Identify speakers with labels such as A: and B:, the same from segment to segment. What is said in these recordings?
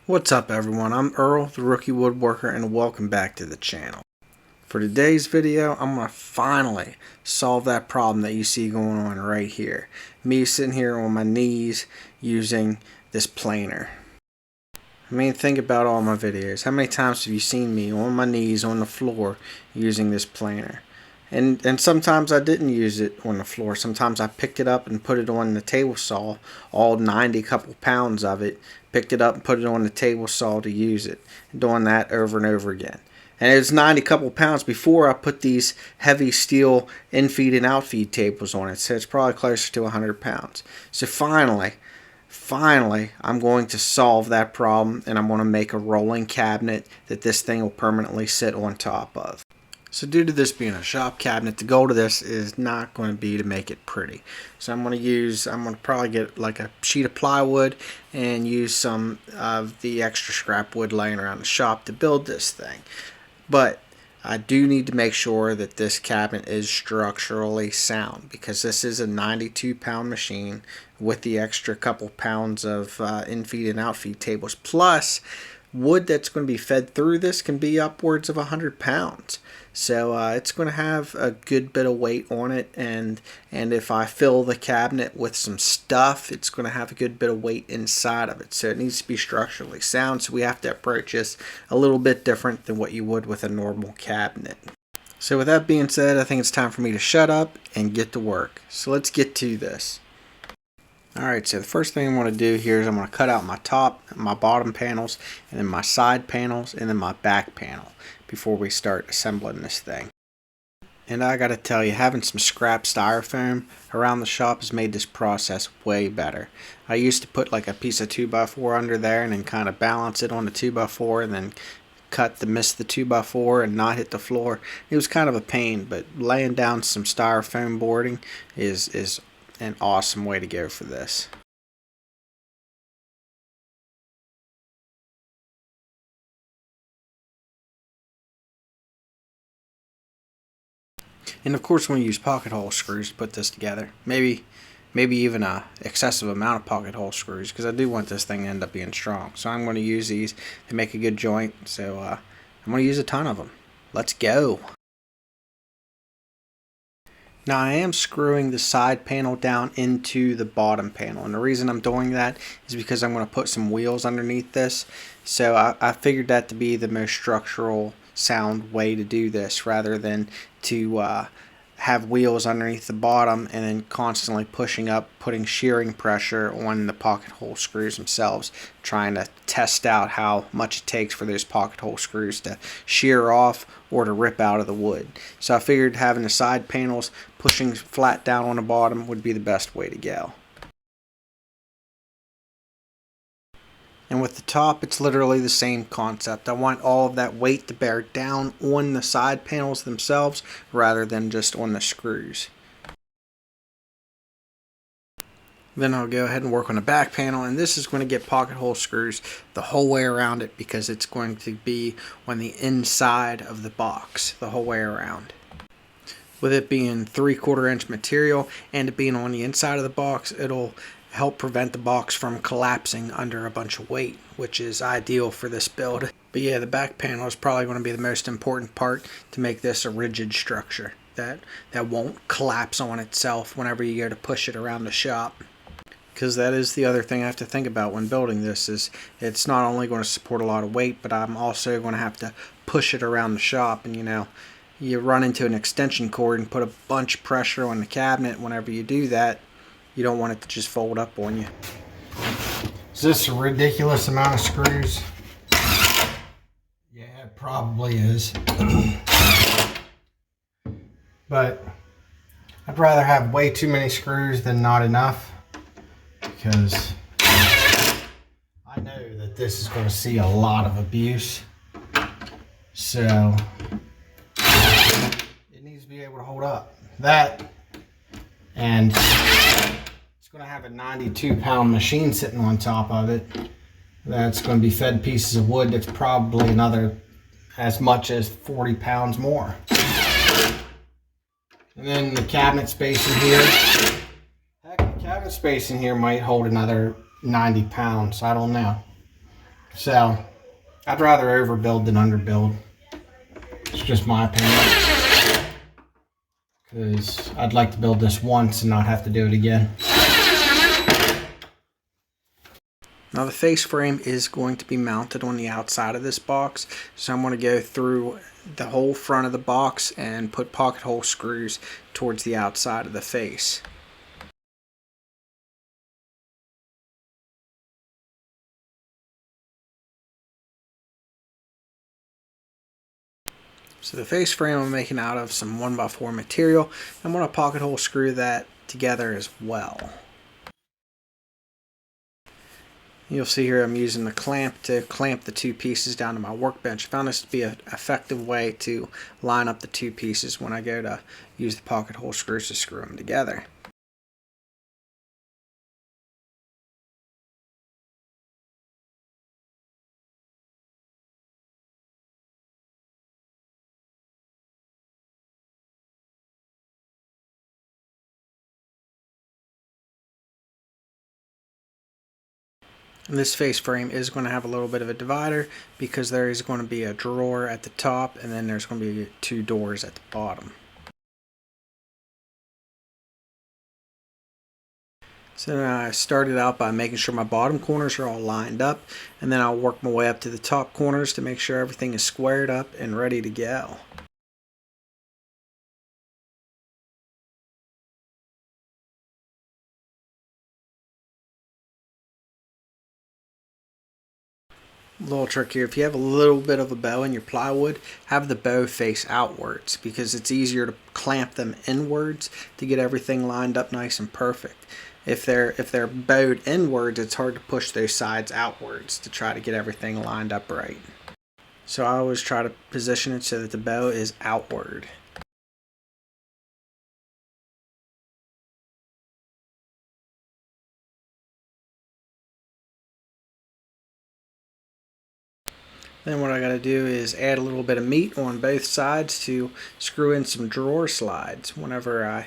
A: What's up everyone, I'm Earl, the Rookie Woodworker, and welcome back to the channel. For today's video, I'm going to finally solve that problem that you see going on right here. Me sitting here on my knees using this planer. I mean, think about all my videos. How many times have you seen me on my knees on the floor using this planer? And sometimes I didn't use it on the floor. Sometimes I picked it up and put it on the table saw, all 90 couple pounds of it, picked it up and put it on the table saw to use it, doing that over and over again. And it was 90 couple pounds before I put these heavy steel in-feed and out-feed tables on it, so it's probably closer to 100 pounds. So finally, I'm going to solve that problem, and I'm going to make a rolling cabinet that this thing will permanently sit on top of. So due to this being a shop cabinet, the goal to this is not going to be to make it pretty. So I'm going to probably get like a sheet of plywood and use some of the extra scrap wood laying around the shop to build this thing. But I do need to make sure that this cabinet is structurally sound, because this is a 92-pound machine with the extra couple pounds of in-feed and out-feed tables. Plus, wood that's going to be fed through this can be upwards of 100 pounds. So it's going to have a good bit of weight on it, and if I fill the cabinet with some stuff, it's going to have a good bit of weight inside of it. So it needs to be structurally sound, so we have to approach this a little bit different than what you would with a normal cabinet. So with that being said, I think it's time for me to shut up and get to work. So let's get to this. Alright, so the first thing I want to do here is I'm going to cut out my top, my bottom panels, and then my side panels, and then my back panel before we start assembling this thing. And I gotta tell you, having some scrap styrofoam around the shop has made this process way better. I used to put like a piece of 2x4 under there and then kind of balance it on the 2x4 and then miss the 2x4 and not hit the floor. It was kind of a pain, but laying down some styrofoam boarding is an awesome way to go for this. And of course, we're going to use pocket hole screws to put this together. Maybe even a excessive amount of pocket hole screws, because I do want this thing to end up being strong. So I'm going to use these to make a good joint. So I'm going to use a ton of them. Let's go. Now I am screwing the side panel down into the bottom panel, and the reason I'm doing that is because I'm going to put some wheels underneath this. So I figured that to be the most structural sound way to do this, rather than to have wheels underneath the bottom and then constantly pushing up, putting shearing pressure on the pocket hole screws themselves, trying to test out how much it takes for those pocket hole screws to shear off or to rip out of the wood. So I figured having the side panels pushing flat down on the bottom would be the best way to go. And with the top, it's literally the same concept. I want all of that weight to bear down on the side panels themselves rather than just on the screws. Then I'll go ahead and work on the back panel, and this is going to get pocket hole screws the whole way around it, because it's going to be on the inside of the box the whole way around. With it being 3/4 inch material and it being on the inside of the box, it'll help prevent the box from collapsing under a bunch of weight, which is ideal for this build. But yeah, the back panel is probably going to be the most important part to make this a rigid structure that won't collapse on itself whenever you go to push it around the shop. Because that is the other thing I have to think about when building this, is it's not only going to support a lot of weight, but I'm also going to have to push it around the shop. And you run into an extension cord and put a bunch of pressure on the cabinet. Whenever you do that, you don't want it to just fold up on you. Is this a ridiculous amount of screws? Yeah, it probably is. But I'd rather have way too many screws than not enough, because I know that this is going to see a lot of abuse. So it needs to be able to hold up. That, and it's going to have a 92-pound machine sitting on top of it. That's going to be fed pieces of wood that's probably another as much as 40 pounds more. And then the cabinet space in here. Heck, the cabinet space in here might hold another 90 pounds. I don't know. So I'd rather overbuild than underbuild. It's just my opinion, because I'd like to build this once and not have to do it again. Now the face frame is going to be mounted on the outside of this box, so I'm going to go through the whole front of the box and put pocket hole screws towards the outside of the face. So the face frame I'm making out of some 1x4 material. I'm going to pocket hole screw that together as well. You'll see here I'm using the clamp to clamp the two pieces down to my workbench. I found this to be an effective way to line up the two pieces when I go to use the pocket hole screws to screw them together. And this face frame is going to have a little bit of a divider because there is going to be a drawer at the top and then there's going to be two doors at the bottom. So then I started out by making sure my bottom corners are all lined up, and then I'll work my way up to the top corners to make sure everything is squared up and ready to go. Little trick here, if you have a little bit of a bow in your plywood, have the bow face outwards because it's easier to clamp them inwards to get everything lined up nice and perfect. If they're bowed inwards, it's hard to push those sides outwards to try to get everything lined up right. So I always try to position it so that the bow is outward. Then what I got to do is add a little bit of meat on both sides to screw in some drawer slides. Whenever I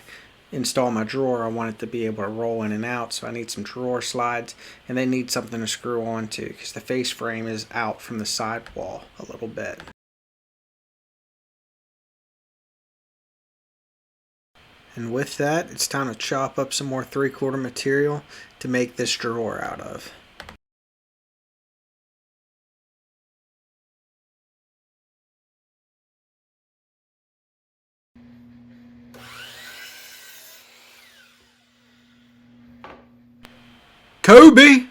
A: install my drawer, I want it to be able to roll in and out, so I need some drawer slides, and they need something to screw onto because the face frame is out from the side wall a little bit. And with that, it's time to chop up some more 3/4 material to make this drawer out of. Kobe!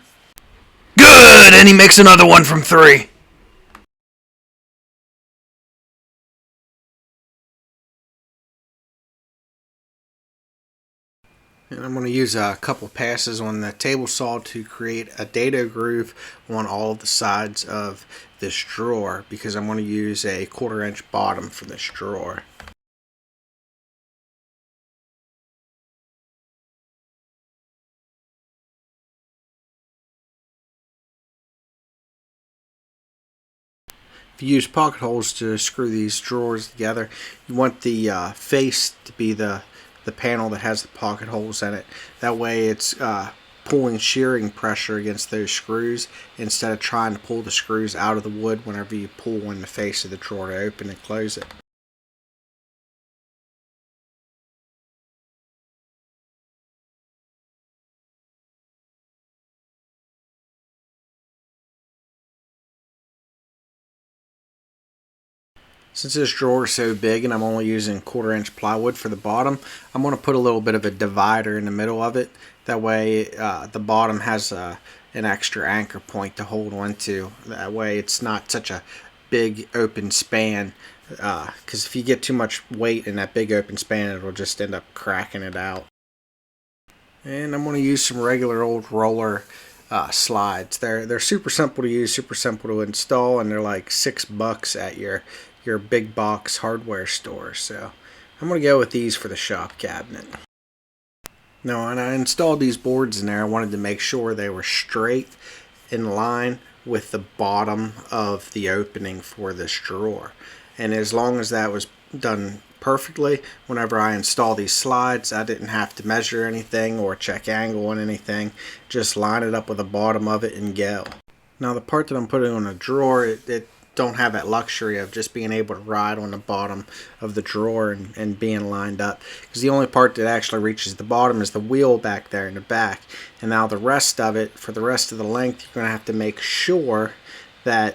A: Good! And he makes another one from 3. And I'm going to use a couple passes on the table saw to create a dado groove on all of the sides of this drawer because I'm going to use a 1/4 inch bottom for this drawer. If you use pocket holes to screw these drawers together, you want the face to be the panel that has the pocket holes in it. That way it's pulling shearing pressure against those screws instead of trying to pull the screws out of the wood whenever you pull on the face of the drawer to open and close it. Since this drawer is so big and I'm only using 1/4 inch plywood for the bottom, I'm going to put a little bit of a divider in the middle of it. That way the bottom has an extra anchor point to hold on to. That way it's not such a big open span, because if you get too much weight in that big open span, it'll just end up cracking it out. And I'm going to use some regular old roller slides. They're super simple to use, super simple to install, and they're like $6 at your big box hardware store. So I'm going to go with these for the shop cabinet. Now, when I installed these boards in there, I wanted to make sure they were straight in line with the bottom of the opening for this drawer. And as long as that was done perfectly, whenever I install these slides, I didn't have to measure anything or check angle on anything. Just line it up with the bottom of it and go. Now the part that I'm putting on a drawer, it don't have that luxury of just being able to ride on the bottom of the drawer and being lined up, because the only part that actually reaches the bottom is the wheel back there in the back. And now the rest of it, for the rest of the length, you're going to have to make sure that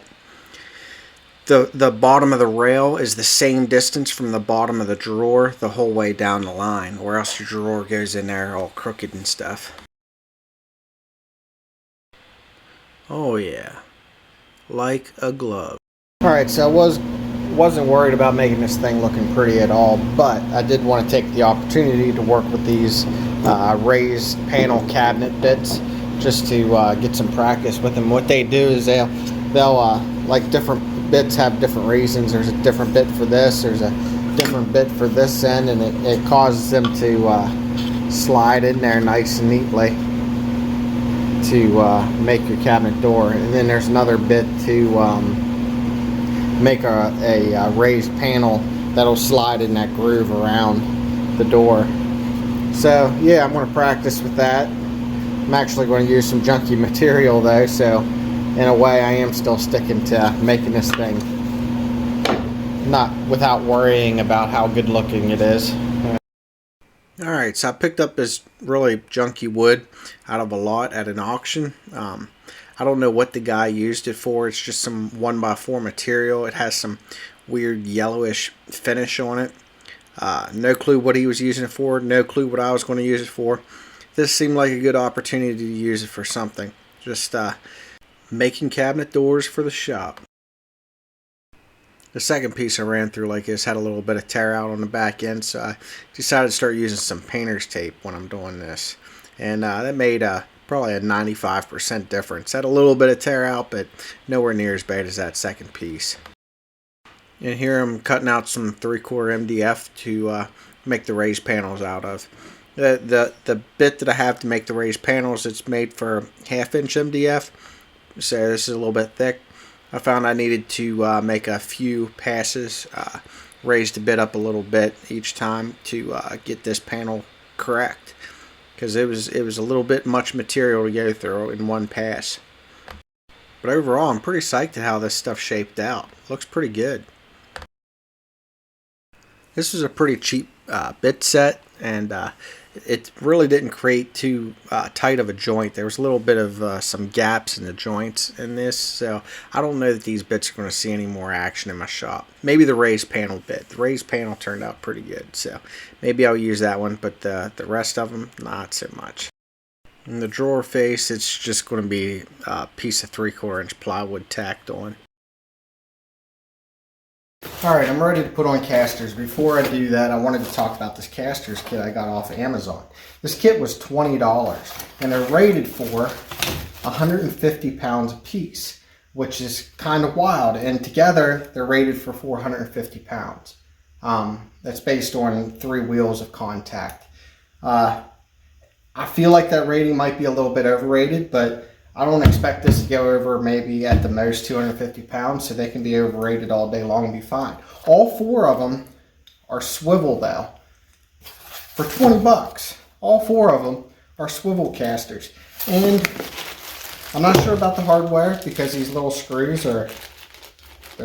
A: the bottom of the rail is the same distance from the bottom of the drawer the whole way down the line, or else your drawer goes in there all crooked and stuff. Oh yeah, like a glove. Alright, so I wasn't worried about making this thing looking pretty at all, but I did want to take the opportunity to work with these raised panel cabinet bits just to get some practice with them. What they do is they'll like, different bits have different reasons. There's a different bit for this, there's a different bit for this end, and it causes them to slide in there nice and neatly to make your cabinet door. And then there's another bit to make a raised panel that'll slide in that groove around the door. So yeah, I'm going to practice with that. I'm actually going to use some junky material though, so in a way I am still sticking to making this thing not without worrying about how good looking it is. Alright, so I picked up this really junky wood out of a lot at an auction. I don't know what the guy used it for. It's just some 1x4 material. It has some weird yellowish finish on it. No clue what he was using it for. No clue what I was going to use it for. This seemed like a good opportunity to use it for something. Just making cabinet doors for the shop. The second piece I ran through like this had a little bit of tear out on the back end, so I decided to start using some painter's tape when I'm doing this. And that made probably a 95% difference. Had a little bit of tear out, but nowhere near as bad as that second piece. And here I'm cutting out some 3/4 MDF to make the raised panels out of. The bit that I have to make the raised panels, it's made for 1/2 inch MDF, so this is a little bit thick. I found I needed to make a few passes, raise the bit up a little bit each time to get this panel correct, because it was a little bit much material to go through in one pass. But overall, I'm pretty psyched at how this stuff shaped out. Looks pretty good. This was a pretty cheap bit set, and it really didn't create too tight of a joint. There was a little bit of some gaps in the joints in this, so I don't know that these bits are going to see any more action in my shop. Maybe the raised panel bit. The raised panel turned out pretty good, so maybe I'll use that one, but the rest of them, not so much. In the drawer face, it's just going to be a piece of 3/4 inch plywood tacked on. Alright, I'm ready to put on casters. Before I do that, I wanted to talk about this casters kit I got off of Amazon. This kit was $20, and they're rated for 150 pounds a piece, which is kind of wild. And together, they're rated for 450 pounds. That's based on 3 wheels of contact. I feel like that rating might be a little bit overrated, but I don't expect this to go over maybe at the most 250 pounds, so they can be overrated all day long and be fine. All 4 of them are swivel though, for 20 bucks. All 4 of them are swivel casters. And I'm not sure about the hardware because these little screws they're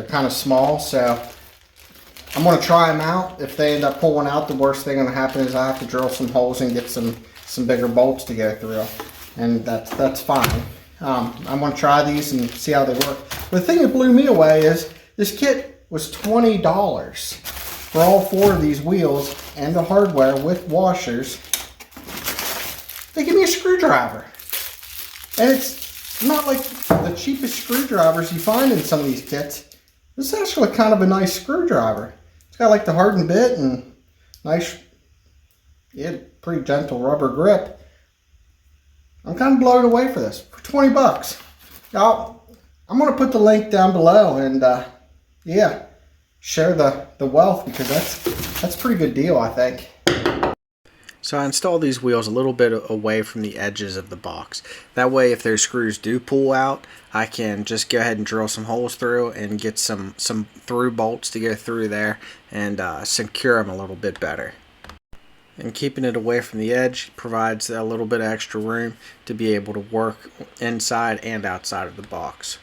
A: kind of small, so I'm going to try them out. If they end up pulling out, the worst thing going to happen is I have to drill some holes and get some bigger bolts to go through, and that's fine. I'm going to try these and see how they work. But the thing that blew me away is this kit was $20 for all 4 of these wheels and the hardware with washers. They give me a screwdriver. And it's not like the cheapest screwdrivers you find in some of these kits. This is actually kind of a nice screwdriver. It's got like the hardened bit and nice, yeah, pretty gentle rubber grip. I'm kind of blown away for this. For 20 bucks. Now, I'm going to put the link down below and, yeah, share the wealth, because that's a pretty good deal, I think. So I installed these wheels a little bit away from the edges of the box. That way, if those screws do pull out, I can just go ahead and drill some holes through and get some through bolts to go through there and secure them a little bit better. And keeping it away from the edge provides a little bit of extra room to be able to work inside and outside of the box.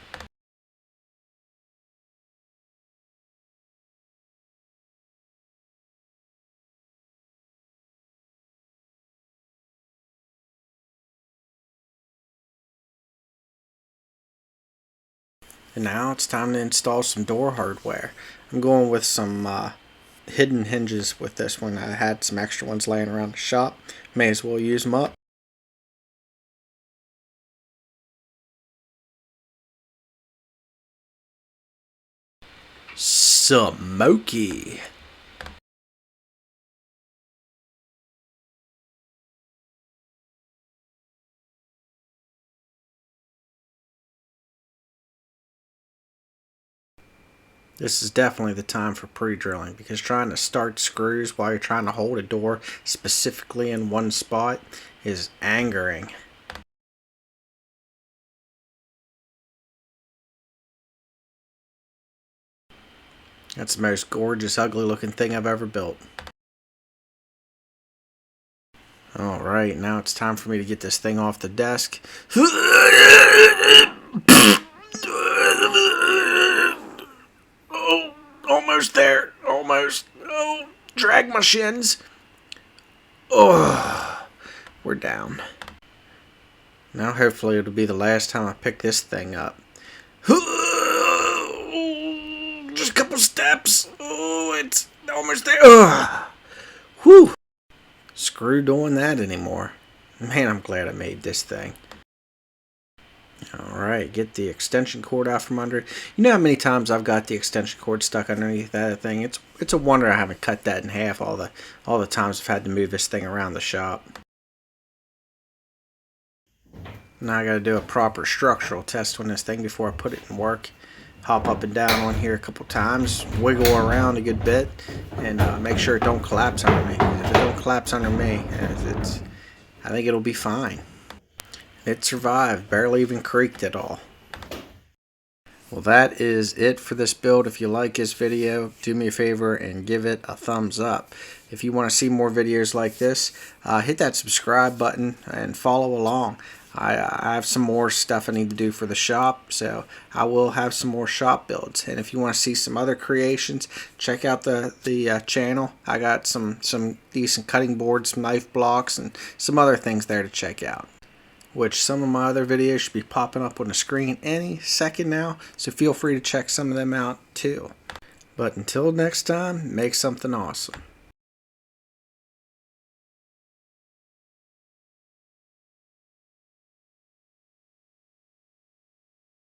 A: And now it's time to install some door hardware. I'm going with some hidden hinges with this one. I had some extra ones laying around the shop. May as well use them up. Smoky. This is definitely the time for pre-drilling, because trying to start screws while you're trying to hold a door specifically in one spot is angering. That's the most gorgeous, ugly looking thing I've ever built. Alright, now it's time for me to get this thing off the desk. Oh, almost there. Almost. Oh, drag my shins. Oh, we're down. Now hopefully it'll be the last time I pick this thing up. Just a couple steps. Oh, it's almost there. Whew. Screw doing that anymore. Man, I'm glad I made this thing. Alright, get the extension cord out from under it. You know how many times I've got the extension cord stuck underneath that thing? It's a wonder I haven't cut that in half all the times I've had to move this thing around the shop. Now I gotta do a proper structural test on this thing before I put it in work. Hop up and down on here a couple times, wiggle around a good bit, and make sure it don't collapse under me. If it don't collapse under me, I think it'll be fine. It survived, barely even creaked at all. Well, that is it for this build. If you like this video, do me a favor and give it a thumbs up. If you want to see more videos like this, hit that subscribe button and follow along. I have some more stuff I need to do for the shop, so I will have some more shop builds. And if you want to see some other creations, check out the channel. I got some decent cutting boards, some knife blocks, and some other things there to check out. Which some of my other videos should be popping up on the screen any second now, so feel free to check some of them out too. But until next time, make something awesome.